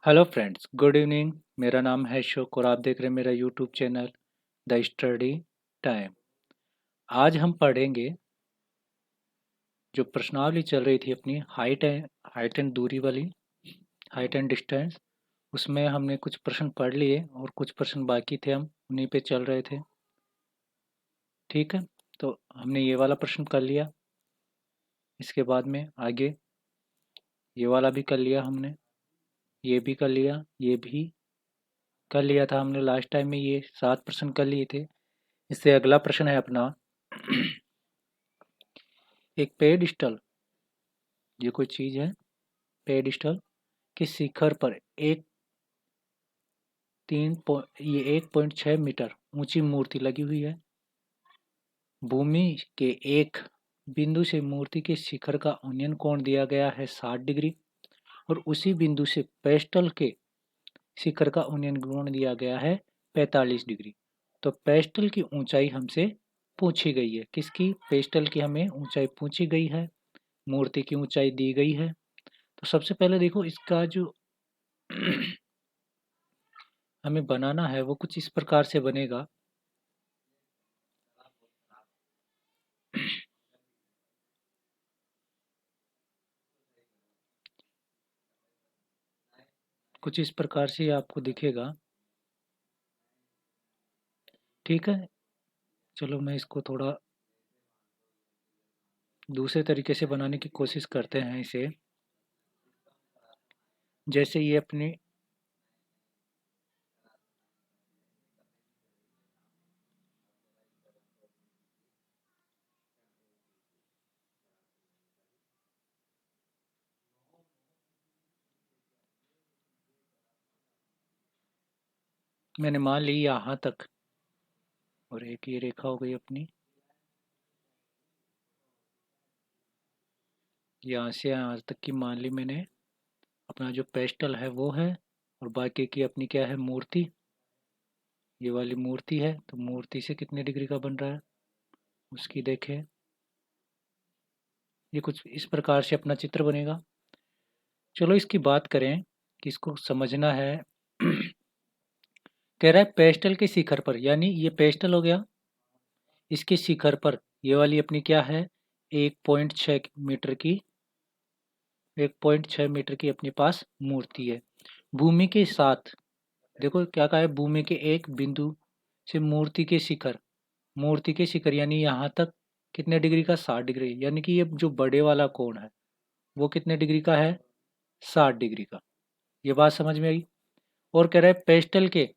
Hello friends, good evening. मेरा नाम है अशोक और आप देख रहे हैं मेरा YouTube channel the study time. आज हम पढ़ेंगे जो प्रश्नावली चल रही थी अपनी हाइट एंड दूरी वाली, हाइट एंड डिस्टेंस। उसमें हमने कुछ प्रश्न पढ़ लिए और कुछ प्रश्न बाकी थे, हम उन्हीं पे चल रहे थे। ठीक है, तो हमने ये वाला प्रश्न कर लिया। इसके बाद में आगे ये वाला भी कर लिया हमने, ये भी कर लिया, ये भी कर लिया था हमने। लास्ट टाइम में ये 7 प्रश्न कर लिए थे। इससे अगला प्रश्न है अपना एक पेडिस्टल, ये कोई चीज़ है, पेडिस्टल के शिखर पर ये 1.6 मीटर ऊंची मूर्ति लगी हुई है। भूमि के एक बिंदु से मूर्ति के शिखर का उन्नयन कोण दिया गया है 60 डिग्री और उसी बिंदु से पेस्टल के शिखर का उन्नयन कोण दिया गया है 45 डिग्री। तो पेस्टल की ऊंचाई हमसे पूछी गई है। किसकी? पेस्टल की हमें ऊंचाई पूछी गई है, मूर्ति की ऊंचाई दी गई है। तो सबसे पहले देखो, इसका जो हमें बनाना है वो कुछ इस प्रकार से बनेगा। कुछ इस प्रकार से आपको दिखेगा। ठीक है, चलो मैं इसको थोड़ा दूसरे तरीके से बनाने की कोशिश करते हैं इसे। जैसे ये अपनी मैंने मान ली यहाँ तक, और एक ये रेखा हो गई अपनी, यहाँ से यहाँ तक की मान ली मैंने। अपना जो पेस्टल है वो है, और बाकी की अपनी क्या है, मूर्ति। ये वाली मूर्ति है, तो मूर्ति से कितने डिग्री का बन रहा है उसकी देखें। ये कुछ इस प्रकार से अपना चित्र बनेगा। चलो इसकी बात करें कि इसको समझना है। कह रहा है पेस्टल के शिखर पर, यानी ये पेस्टल हो गया, इसके शिखर पर ये वाली अपनी क्या है, 1.6 मीटर की 1.6 मीटर की अपने पास मूर्ति है। भूमि के साथ, देखो क्या कहा है, भूमि के एक बिंदु से मूर्ति के शिखर यानी यहाँ तक कितने डिग्री का, 60 डिग्री। यानी कि ये जो बड़े वाला कोण है वो कितने डिग्री का है, 60 डिग्री का। ये बात समझ में आई। और कह रहा है पेस्टल के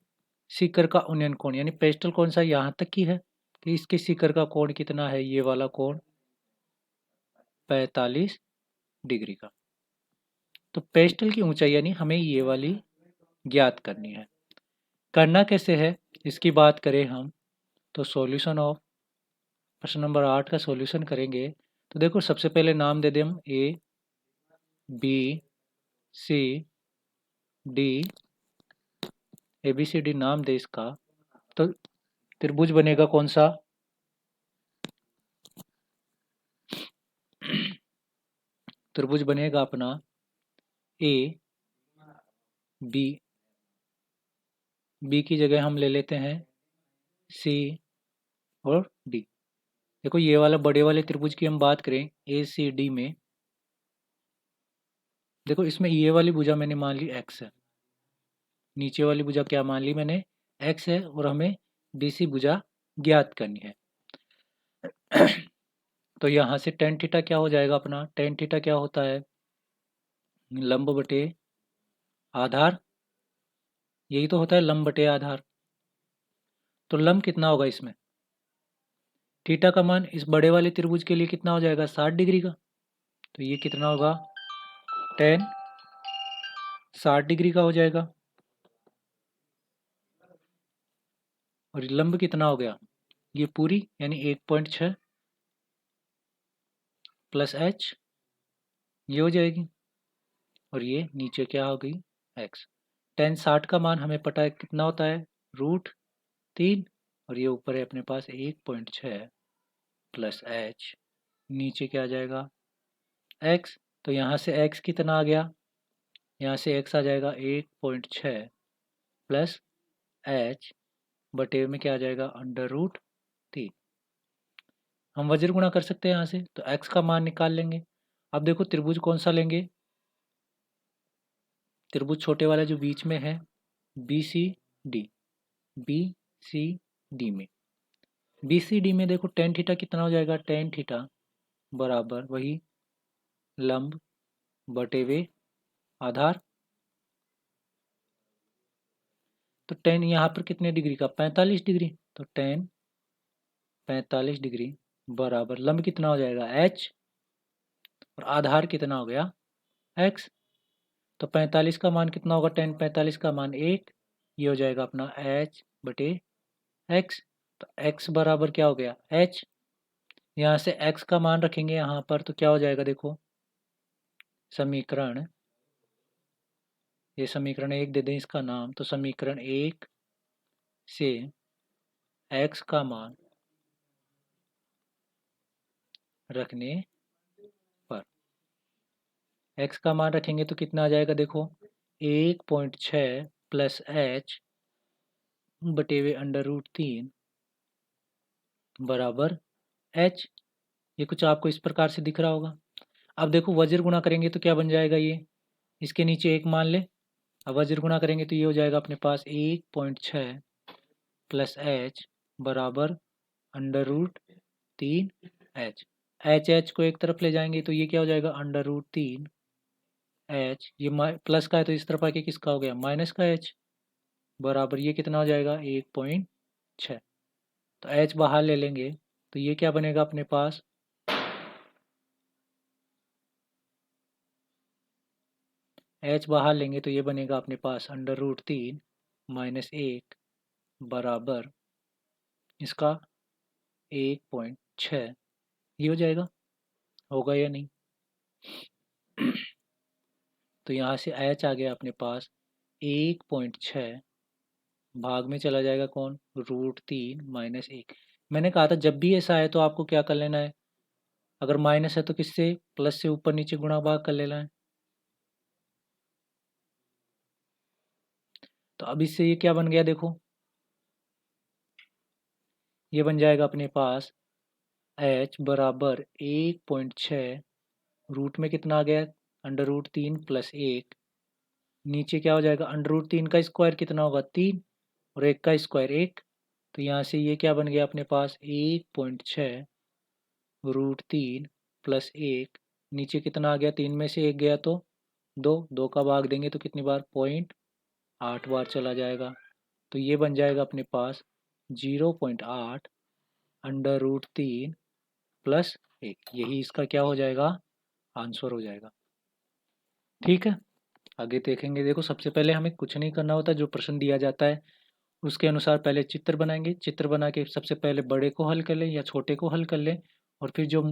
शिखर का उन्नयन कोण, यानी पेस्टल कौन सा, यहाँ तक की है, कि इसके शिखर का कोण कितना है, ये वाला कोण 45 डिग्री का। तो पेस्टल की ऊंचाई यानी हमें ये वाली ज्ञात करनी है। करना कैसे है, इसकी बात करें हम, तो सॉल्यूशन ऑफ प्रश्न नंबर 8 का सॉल्यूशन करेंगे। तो देखो सबसे पहले नाम दे दें हम बी सी डी ABCD नाम दे इसका। तो त्रिभुज बनेगा कौन सा, त्रिभुज बनेगा अपना ए बी, बी की जगह हम ले लेते हैं सी और डी। देखो ये वाला बड़े वाले त्रिभुज की हम बात करें ACD में, देखो इसमें ये वाली भुजा मैंने मान ली x है, नीचे वाली भुजा क्या मान ली मैंने, x है, और हमें BC भुजा ज्ञात करनी है। तो यहाँ से टेन थीटा क्या हो जाएगा अपना, टेन थीटा क्या होता है, लंब बटे आधार, यही तो होता है लंब बटे आधार। तो लंब कितना होगा इसमें, थीटा का मान इस बड़े वाले त्रिभुज के लिए कितना हो जाएगा, 60 डिग्री का। तो ये कितना होगा, टेन 60 डिग्री का हो जाएगा। और लंब कितना हो गया, ये पूरी यानी 1.6 प्लस h, ये हो जाएगी। और ये नीचे क्या हो गई, x। टेन 60 का मान हमें पता है कितना होता है, √3, और ये ऊपर है अपने पास 1.6 प्लस h, नीचे क्या आ जाएगा x। तो यहाँ से x कितना आ गया, यहाँ से x आ जाएगा 1.6 प्लस h बटे में क्या आ जाएगा √3। हम वज्र गुणा कर सकते हैं यहाँ से, तो x का मान निकाल लेंगे। अब देखो त्रिभुज कौन सा लेंगे, त्रिभुज छोटे वाला जो बीच में है BCD। BCD में BCD में देखो टेन थीटा कितना हो जाएगा, टेन थीटा बराबर वही लंब बटे वे आधार। तो टेन यहाँ पर कितने डिग्री का, 45 डिग्री, तो टेन 45 डिग्री बराबर लंब कितना हो जाएगा h और आधार कितना हो गया x। तो 45 का मान कितना होगा, टेन 45 का मान 1, ये हो जाएगा अपना h बटे x। तो x बराबर क्या हो गया h, यहाँ से x का मान रखेंगे यहाँ पर तो क्या हो जाएगा, देखो समीकरण, ये समीकरण 1 दे दें इसका नाम, तो समीकरण 1 से x का मान रखने पर, x का मान रखेंगे तो कितना आ जाएगा, देखो 1.6 प्लस h बटे वे √3 बराबर h। ये कुछ आपको इस प्रकार से दिख रहा होगा। अब देखो वज्र गुणा करेंगे तो क्या बन जाएगा, ये इसके नीचे एक मान ले, अब वज्र गुणा करेंगे तो ये हो जाएगा अपने पास 1.6 प्लस h बराबर √3 h। h को एक तरफ ले जाएंगे तो ये क्या हो जाएगा √3 h, ये प्लस का है तो इस तरफ आके किसका हो गया माइनस का h बराबर ये कितना हो जाएगा 1.6। तो h बाहर ले लेंगे तो ये क्या बनेगा अपने पास, h बाहर लेंगे तो ये बनेगा अपने पास √3 माइनस 1 बराबर इसका 1.6। ये हो जाएगा, होगा या नहीं। तो यहाँ से h आ गया अपने पास 1.6, भाग में चला जाएगा कौन, √3 माइनस 1। मैंने कहा था जब भी ऐसा है तो आपको क्या कर लेना है, अगर माइनस है तो किससे, प्लस से ऊपर नीचे गुणा भाग कर लेना है। तो अब इससे ये क्या बन गया, देखो ये बन जाएगा अपने पास h बराबर 1.6, रूट में कितना आ गया √3 प्लस 1, नीचे क्या हो जाएगा √3 का स्क्वायर कितना होगा 3 और 1 का स्क्वायर 1। तो यहाँ से ये क्या बन गया अपने पास 1.6 √3 प्लस 1, नीचे कितना आ गया, 3 में से 1 गया तो 2, 2 का भाग देंगे तो कितनी बार 0.8 बार चला जाएगा। तो ये बन जाएगा अपने पास 0.8 √3 प्लस 1, यही इसका क्या हो जाएगा आंसर हो जाएगा। ठीक है, आगे देखेंगे। देखो सबसे पहले हमें कुछ नहीं करना होता, जो प्रश्न दिया जाता है उसके अनुसार पहले चित्र बनाएंगे, चित्र बना के सबसे पहले बड़े को हल कर लें या छोटे को हल कर लें, और फिर जो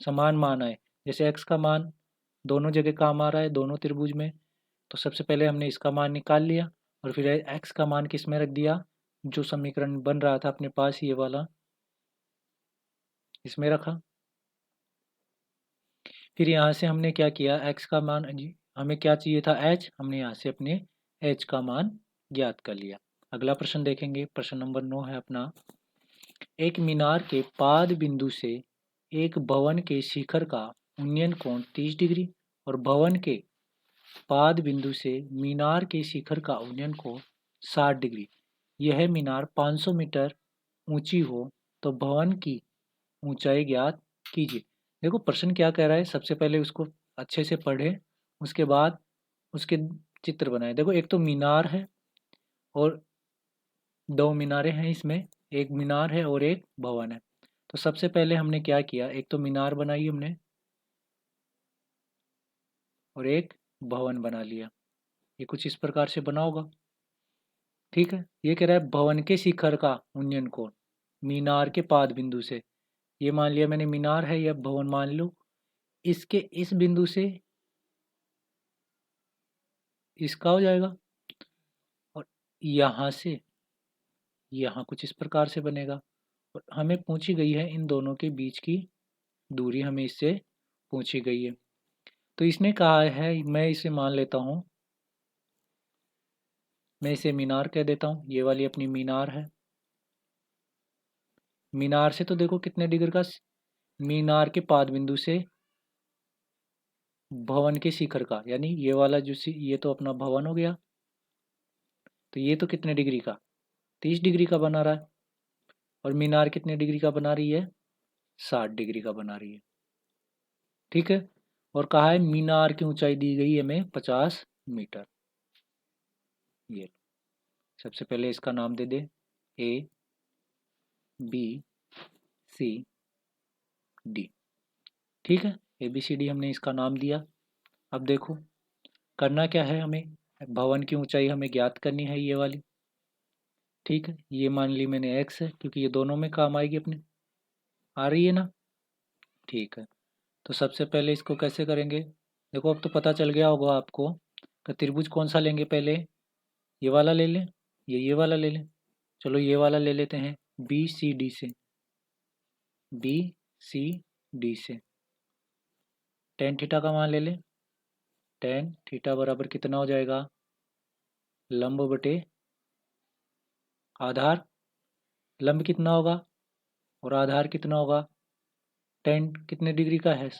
समान मान आए, जैसे x का मान दोनों जगह काम आ रहा है दोनों त्रिभुज में, तो सबसे पहले हमने इसका मान निकाल लिया और फिर x का मान किस में रख दिया, जो समीकरण बन रहा था अपने पास ये वाला, इसमें रखा। फिर यहाँ से हमने क्या किया, x का मान हमें क्या चाहिए था h, हमने यहाँ से अपने h का मान ज्ञात कर लिया। अगला प्रश्न देखेंगे, प्रश्न नंबर 9 है अपना, एक मीनार के पाद बिंदु से एक भवन के शिखर का उन्नयन कोण 30 डिग्री और भवन के पाद बिंदु से मीनार के शिखर का उन्नयन कोण 60 डिग्री। यह मीनार 500 मीटर ऊंची हो तो भवन की ऊंचाई ज्ञात कीजिए। देखो प्रश्न क्या कह रहा है, सबसे पहले उसको अच्छे से पढ़े, उसके बाद उसके चित्र बनाए। देखो एक तो मीनार है और दो मीनारें हैं इसमें, एक मीनार है और एक भवन है। तो सबसे पहले हमने क्या किया, एक तो मीनार बनाई हमने और एक भवन बना लिया। ये कुछ इस प्रकार से बना होगा। ठीक है, ये कह रहा है भवन के शिखर का उन्नयन कोण मीनार के पाद बिंदु से, ये मान लिया मैंने मीनार है या भवन मान लो, इसके इस बिंदु से इसका हो जाएगा और यहाँ से यहाँ कुछ इस प्रकार से बनेगा। और हमें पूछी गई है इन दोनों के बीच की दूरी, हमें इससे पूछी गई है। तो इसने कहा है, मैं इसे मान लेता हूँ मैं इसे मीनार कह देता हूँ, ये वाली अपनी मीनार है। मीनार से तो देखो कितने डिग्री का, मीनार के पाद बिंदु से भवन के शिखर का, यानी ये वाला जो ये तो अपना भवन हो गया, तो ये तो कितने डिग्री का, 30 डिग्री का बना रहा है। और मीनार कितने डिग्री का बना रही है, 60 डिग्री का बना रही है। ठीक है, और कहा है मीनार की ऊंचाई दी गई है हमें 50 मीटर। ये सबसे पहले इसका नाम दे दे, ए बी सी डी। ठीक है, ए बी सी डी हमने इसका नाम दिया। अब देखो करना क्या है, हमें भवन की ऊंचाई हमें ज्ञात करनी है, ये वाली। ठीक है, ये मान ली मैंने एक्स है, क्योंकि ये दोनों में काम आएगी अपने, आ रही है ना। ठीक है, तो सबसे पहले इसको कैसे करेंगे, देखो अब तो पता चल गया होगा आपको कि त्रिभुज कौन सा लेंगे। पहले ये वाला ले लें, ये वाला ले लें। चलो ये वाला ले लेते हैं, बी सी डी से, बी सी डी से टेन थीटा का मान ले लें। टेन थीटा बराबर कितना हो जाएगा, लंब बटे आधार। लंब कितना होगा और आधार कितना होगा, टेन कितने डिग्री का है,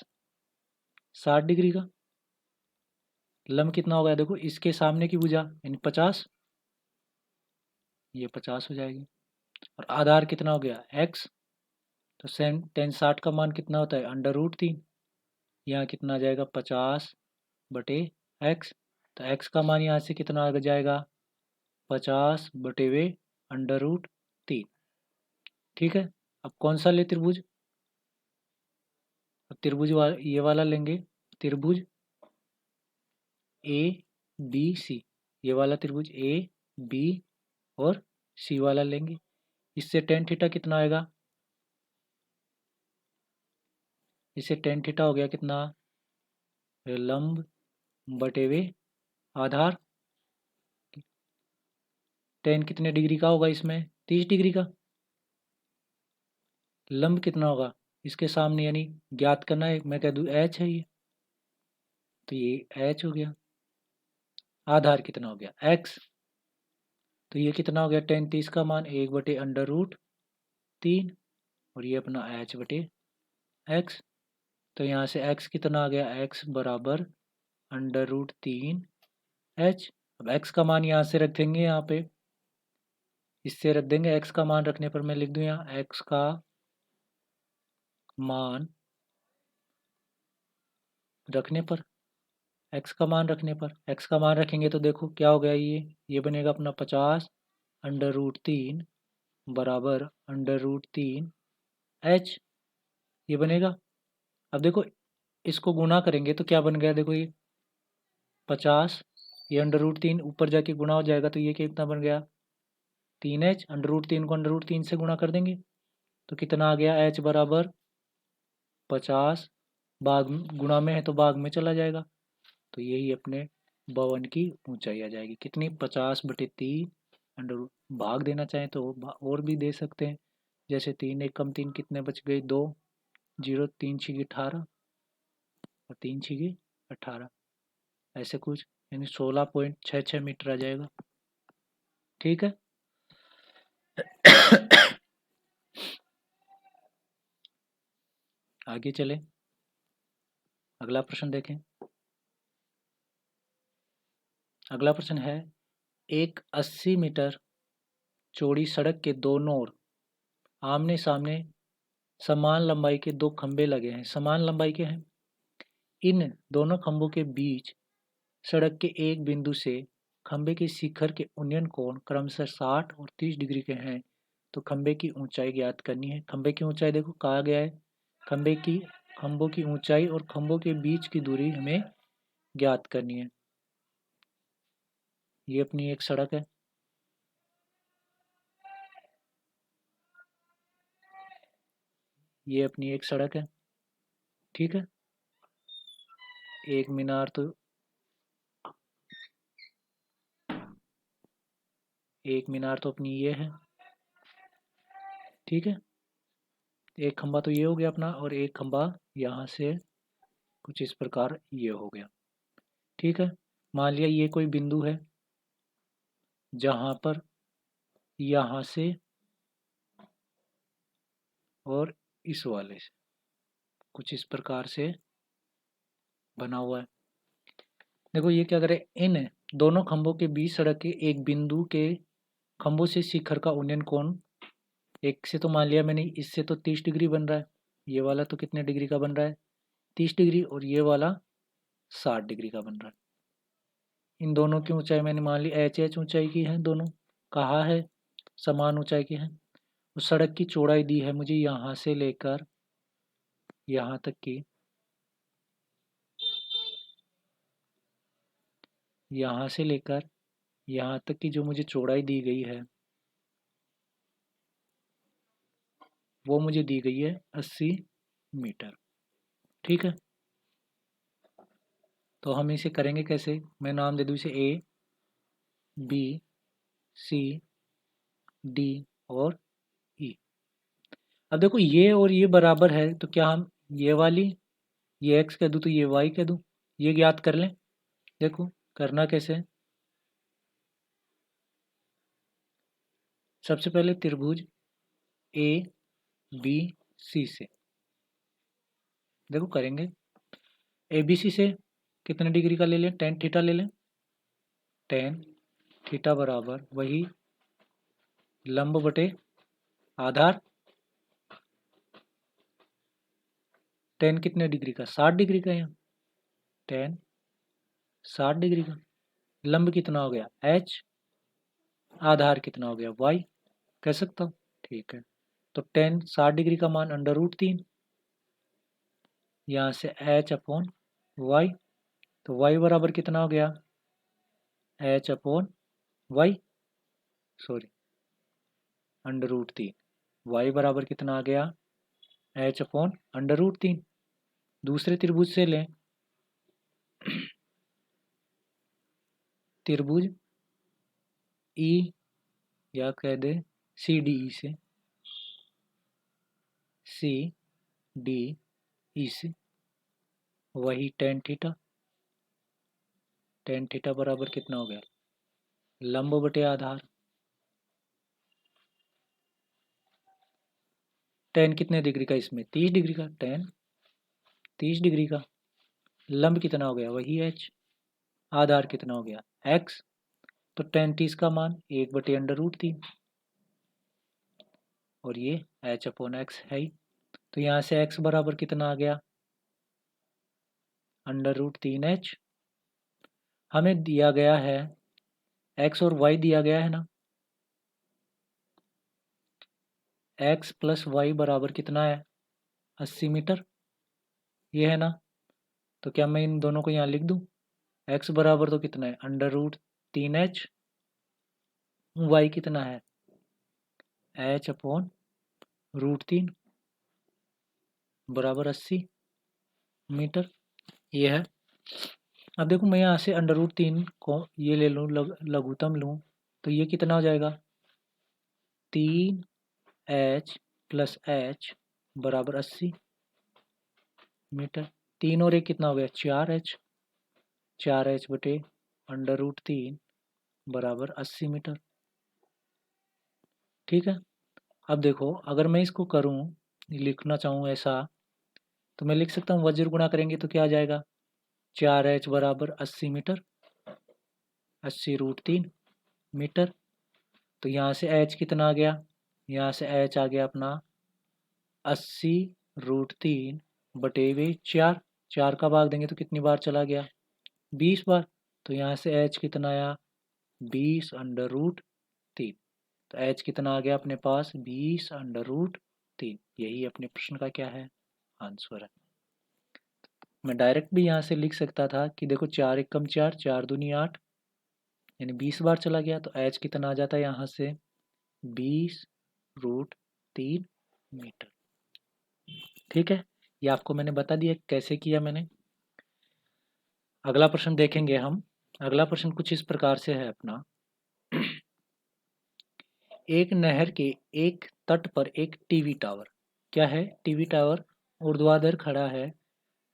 60 डिग्री का। लंब कितना होगा, देखो इसके सामने की भुजा यानी 50, ये 50 हो जाएगी। और आधार कितना हो गया, x, तो टेन 60 का मान कितना होता है, √3। यहाँ कितना आ जाएगा, 50/x। तो x का मान यहाँ से कितना आ जाएगा, 50/√3। ठीक है, अब कौन सा ले त्रिभुज, अब त्रिभुज ये वाला लेंगे, त्रिभुज ए बी सी, ये वाला त्रिभुज ए बी और सी वाला लेंगे। इससे टेन थीटा कितना आएगा, इससे टेन थीटा हो गया कितना, लंब बटे आधार। टेन कितने डिग्री का होगा इसमें, 30 डिग्री का। लंब कितना होगा इसके सामने, यानी ज्ञात करना है, मैं कह दूँ एच है ये, तो ये एच हो गया। आधार कितना हो गया, एक्स, तो ये कितना हो गया, टेन 30 का मान 1/√3, और ये अपना h/x। तो यहाँ से x कितना आ गया, x बराबर √3h। अब x का मान यहाँ से रख देंगे, यहाँ पे इससे रख देंगे, x का मान रखने पर मैं लिख दूँ यहाँ x का मान रखने पर, x का मान रखने पर, x का मान रखेंगे तो देखो क्या हो गया, ये बनेगा अपना 50/√3 बराबर √3h, ये बनेगा। अब देखो इसको गुणा करेंगे तो क्या बन गया, देखो ये 50, ये √3 ऊपर जाके गुणा हो जाएगा, तो ये कितना बन गया, 3h। √3 को √3 से गुणा कर देंगे तो कितना आ गया, h बराबर 50, भाग गुणा में है तो भाग में चला जाएगा, तो यही अपने भवन की ऊंचाई आ जाएगी कितनी, 50/3। अंडर भाग देना चाहें तो और भी दे सकते हैं, जैसे 3 1 कम 3 कितने बच गए, 2, 0 3 6 18 और 3 6 18, ऐसे कुछ, यानी 16.66 मीटर आ जाएगा। ठीक है। आगे चले, अगला प्रश्न देखें। अगला प्रश्न है, एक 80 मीटर चौड़ी सड़क के दोनों ओर आमने सामने समान लंबाई के दो खंभे लगे हैं, समान लंबाई के हैं। इन दोनों खंभों के बीच सड़क के एक बिंदु से खंभे के शिखर के उन्नयन कोण क्रमशः 60 और 30 डिग्री के हैं, तो खंभे की ऊंचाई ज्ञात करनी है। खंभे की ऊंचाई देखो कहा गया है, खंभों की ऊंचाई और खंभों के बीच की दूरी हमें ज्ञात करनी है। ये अपनी एक सड़क है, ये अपनी एक सड़क है। ठीक है, एक मीनार तो अपनी ये है। ठीक है, एक खंबा तो ये हो गया अपना, और एक खंबा यहाँ से कुछ इस प्रकार ये हो गया। ठीक है, मान लिया ये कोई बिंदु है, जहाँ पर यहाँ से और इस वाले से कुछ इस प्रकार से बना हुआ है। देखो ये क्या करे, इन दोनों खंभों के बीच सड़क के एक बिंदु के खंभों से शिखर का उन्नयन कोण, एक से तो मान लिया मैंने, इससे तो 30 डिग्री बन रहा है, ये वाला तो कितने डिग्री का बन रहा है 30 डिग्री, और ये वाला 60 डिग्री का बन रहा है। इन दोनों की ऊंचाई मैंने मान ली एच एच ऊंचाई की है, दोनों कहा है समान ऊंचाई की है। उस सड़क की चौड़ाई दी है मुझे यहाँ से लेकर यहाँ तक की, यहाँ से लेकर यहाँ तक की जो मुझे चौड़ाई दी गई है वो मुझे दी गई है 80 मीटर। ठीक है, तो हम इसे करेंगे कैसे, मैं नाम दे दूँ इसे ए बी सी डी और ई। अब देखो ये और ये बराबर है, तो क्या हम ये वाली, ये x कह दूँ तो ये y कह दूँ, ये ज्ञात कर लें। देखो करना कैसे है, सबसे पहले त्रिभुज ए बी सी से देखो करेंगे। ए बी सी से कितने डिग्री का ले लें, टेन थीटा ले लें। टेन थीटा बराबर वही लंब बटे आधार। टेन कितने डिग्री का, 60 डिग्री का, यहाँ टेन 60 डिग्री का। लंब कितना हो गया h, आधार कितना हो गया y, कह सकता हूँ। ठीक है, तो टेन 60 डिग्री का मान √3, यहाँ से h अपॉन y, तो y बराबर कितना हो गया h upon y, sorry √3, y बराबर कितना आ गया h अपॉन √3। दूसरे त्रिभुज से लें, त्रिभुज ई या कह दे सी डी ई से, सी डी ई से वही टेन थीटा, टेन थीटा बराबर कितना हो गया लंब बटे आधार। टेन कितने डिग्री का, इसमें 30 डिग्री का, टेन 30 डिग्री का। लंब कितना हो गया वही h, आधार कितना हो गया x, तो टेन 30 का मान 1/√3, और ये h अपॉन x है ही, तो यहाँ से x बराबर कितना आ गया √3h। हमें दिया गया है x और y दिया गया है ना, x प्लस वाई बराबर कितना है 80 मीटर, ये है ना। तो क्या मैं इन दोनों को यहाँ लिख दूँ, x बराबर तो कितना है √3h, y कितना है h अपॉन √3 बराबर 80 मीटर, ये है। अब देखो मैं यहाँ से √3 को ये ले लूँ, लघुत्तम लूँ, तो ये कितना हो जाएगा 3h प्लस h बराबर 80 मीटर। 3 और 1 कितना हो गया 4h, 4h बटे √3 बराबर 80 मीटर। ठीक है, अब देखो अगर मैं इसको करूँ, लिखना चाहूँ ऐसा, तो मैं लिख सकता हूँ वज्र गुणा करेंगे तो क्या आ जाएगा 4h बराबर 80 मीटर, 80√3 मीटर। तो यहाँ से h कितना आ गया, यहाँ से h आ गया अपना 80√3 बटे में 4, 4 का भाग देंगे तो कितनी बार चला गया 20 बार, तो यहाँ से h कितना आया 20√3, तो h कितना आ गया अपने पास 20√3। यही अपने प्रश्न का क्या है आंसर है। मैं डायरेक्ट भी यहाँ से लिख सकता था कि देखो 4 एकम 4, 4 दूनी 8, यानी 20 बार चला गया, तो h कितना आ जाता है यहाँ से 20√3 मीटर। ठीक है, ये आपको मैंने बता दिया कैसे किया मैंने। अगला प्रश्न देखेंगे हम। अगला प्रश्न कुछ इस प्रकार से है अपना, एक नहर के एक तट पर एक टीवी टावर, क्या है टीवी टावर ऊर्ध्वाधर खड़ा है,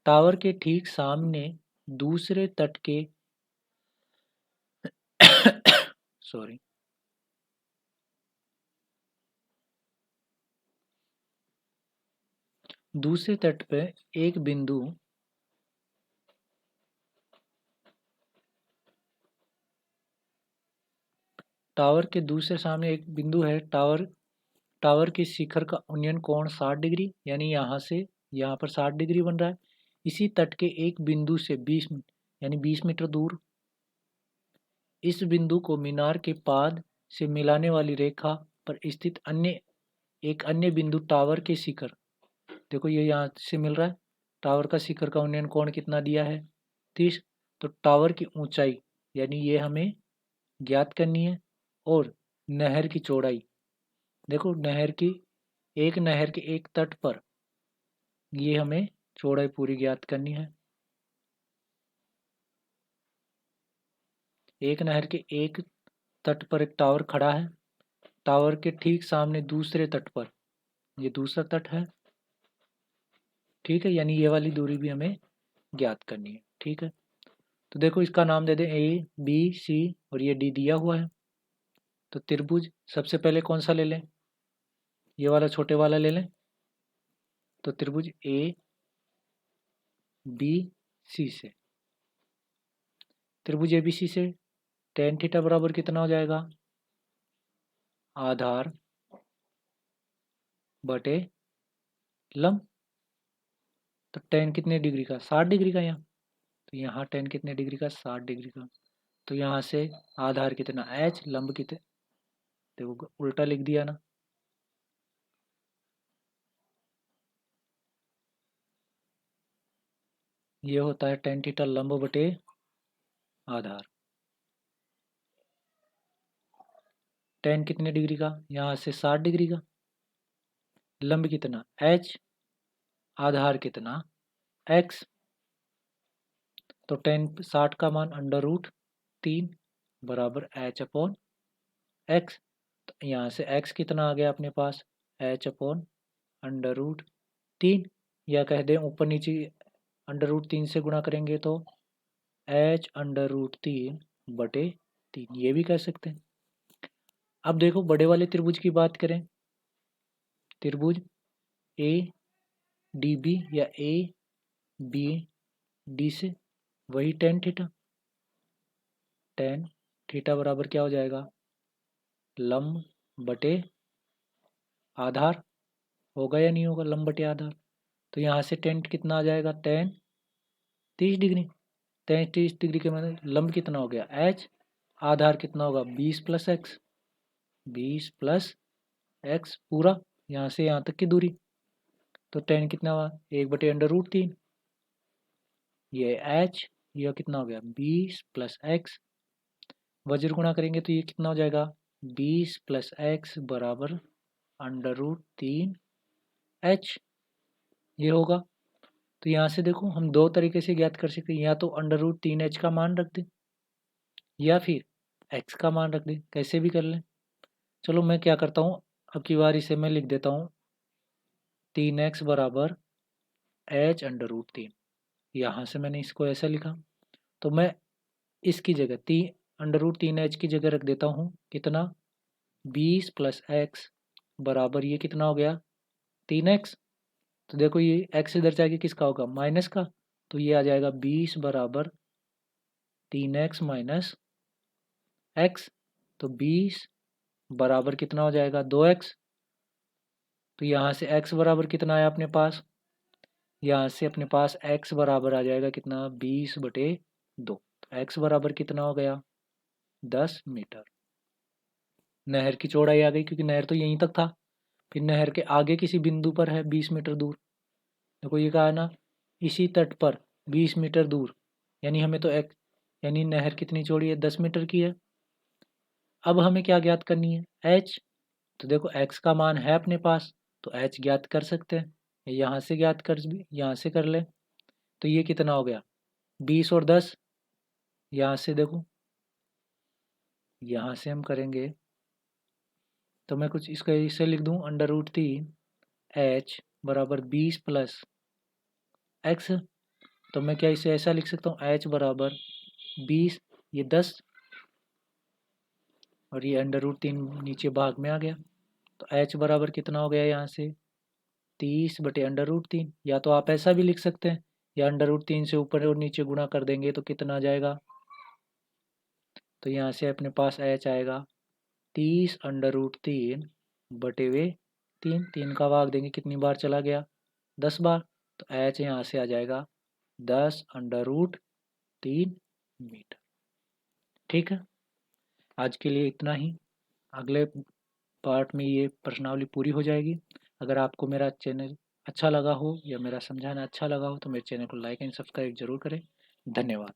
टावर के ठीक सामने दूसरे तट के सॉरी दूसरे तट पे एक बिंदु टावर के दूसरे सामने एक बिंदु है। टावर के शिखर का उन्नयन कोण 60 डिग्री, यानी यहाँ से यहाँ पर 60 डिग्री बन रहा है। इसी तट के एक बिंदु से 20 मीटर दूर इस बिंदु को मीनार के पाद से मिलाने वाली रेखा पर स्थित एक अन्य बिंदु टावर के शिखर, देखो ये यहाँ से मिल रहा है। टावर का शिखर का उन्नयन कोण कितना दिया है? 30। तो टावर की ऊंचाई यानी ये हमें ज्ञात करनी है। और नहर की चौड़ाई, देखो नहर के एक तट पर ये हमें चौड़ाई पूरी ज्ञात करनी है। एक नहर के एक तट पर एक टावर खड़ा है। टावर के ठीक सामने दूसरे तट पर, ये दूसरा तट है, ठीक है, यानी ये वाली दूरी भी हमें ज्ञात करनी है। ठीक है, तो देखो इसका नाम दे दें ए, बी, सी और ये डी दिया हुआ है। तो त्रिभुज सबसे पहले कौन सा ले लें? ये वाला छोटे वाला ले लें। तो त्रिभुज ए बी सी से, त्रिभुज ए बी सी से tan थीटा बराबर कितना हो जाएगा? आधार बटे लंब। तो tan कितने डिग्री का? 60 डिग्री का यहाँ। तो यहाँ tan कितने डिग्री का? 60 डिग्री का। तो यहाँ से आधार कितना h, लंब कितने, देखो उल्टा लिख दिया ना। ये होता है tan थीटा लंब बटे आधार। tan कितने डिग्री का? यहाँ से 60 डिग्री का। लंब कितना? h, आधार कितना? x। तो tan 60 का मान √3 बराबर h अपॉन x। तो यहाँ से x कितना आ गया अपने पास? h अपॉन √3, या कह दें ऊपर नीचे √3 से गुणा करेंगे तो h √3 बटे 3, ये भी कर सकते हैं। अब देखो बड़े वाले त्रिभुज की बात करें, त्रिभुज ए डी बी या ए बी डी से, वही tan थीटा बराबर क्या हो जाएगा? लंब बटे आधार। होगा या नहीं होगा? लंब बटे आधार। तो यहाँ से tan कितना आ जाएगा? tan 30 degree. tan 30 डिग्री के मतलब लंब कितना हो गया? h, आधार कितना होगा? 20 प्लस एक्स, 20 प्लस एक्स पूरा यहाँ से यहाँ तक की दूरी। तो tan कितना हुआ? 1/√3। ये h, यह कितना हो गया? 20 प्लस एक्स, वज्र गुणा करेंगे तो ये कितना हो जाएगा? 20 प्लस एक्स बराबर √3 h, ये होगा। तो यहाँ से देखो हम दो तरीके से ज्ञात कर सकते हैं, या तो √3 h का मान रख दें या फिर x का मान रख दें, कैसे भी कर लें। चलो मैं क्या करता हूँ, अब की बार इसे मैं लिख देता हूँ 3x बराबर h √3। यहाँ से मैंने इसको ऐसा लिखा, तो मैं इसकी जगह √3h की जगह रख देता हूँ कितना? 20 प्लस एक्स बराबर ये कितना हो गया? 3x। तो देखो ये x इधर जाके किसका होगा? माइनस का। तो ये आ जाएगा 20 बराबर 3x माइनस x। तो 20 बराबर कितना हो जाएगा? 2x। तो यहाँ से x बराबर कितना आया अपने पास? यहाँ से अपने पास x बराबर आ जाएगा कितना? 20/2। तो x बराबर कितना हो गया? 10 मीटर। नहर की चौड़ाई आ गई, क्योंकि नहर तो यहीं तक था। फिर नहर के आगे किसी बिंदु पर है 20 मीटर दूर। देखो ये कहा है ना, इसी तट पर 20 मीटर दूर, यानी हमें तो यानी नहर कितनी चौड़ी है? 10 मीटर की है। अब हमें क्या ज्ञात करनी है? h। तो देखो x का मान है अपने पास, तो h ज्ञात कर सकते हैं। यहाँ से ज्ञात कर, यहाँ से कर ले। तो ये कितना हो गया? 20 और 10। यहाँ से देखो, यहाँ से हम करेंगे तो मैं कुछ इसका इसे लिख दूँ √3 h बराबर 20 प्लस x। तो मैं क्या इसे ऐसा लिख सकता हूँ? h बराबर 20, ये 10 और ये √3 नीचे भाग में आ गया। तो h बराबर कितना हो गया यहाँ से? 30/√3, या तो आप ऐसा भी लिख सकते हैं, या √3 से ऊपर और नीचे गुणा कर देंगे तो कितना आ जाएगा। तो यहाँ से अपने पास h आएगा 30/3/3, 3 का भाग देंगे कितनी बार चला गया, 10 बार। तो h यहाँ से आ जाएगा 10√3 मीटर। ठीक है, आज के लिए इतना ही। अगले पार्ट में ये प्रश्नावली पूरी हो जाएगी। अगर आपको मेरा चैनल अच्छा लगा हो या मेरा समझाना अच्छा लगा हो तो मेरे चैनल को लाइक एंड सब्सक्राइब जरूर करें। धन्यवाद।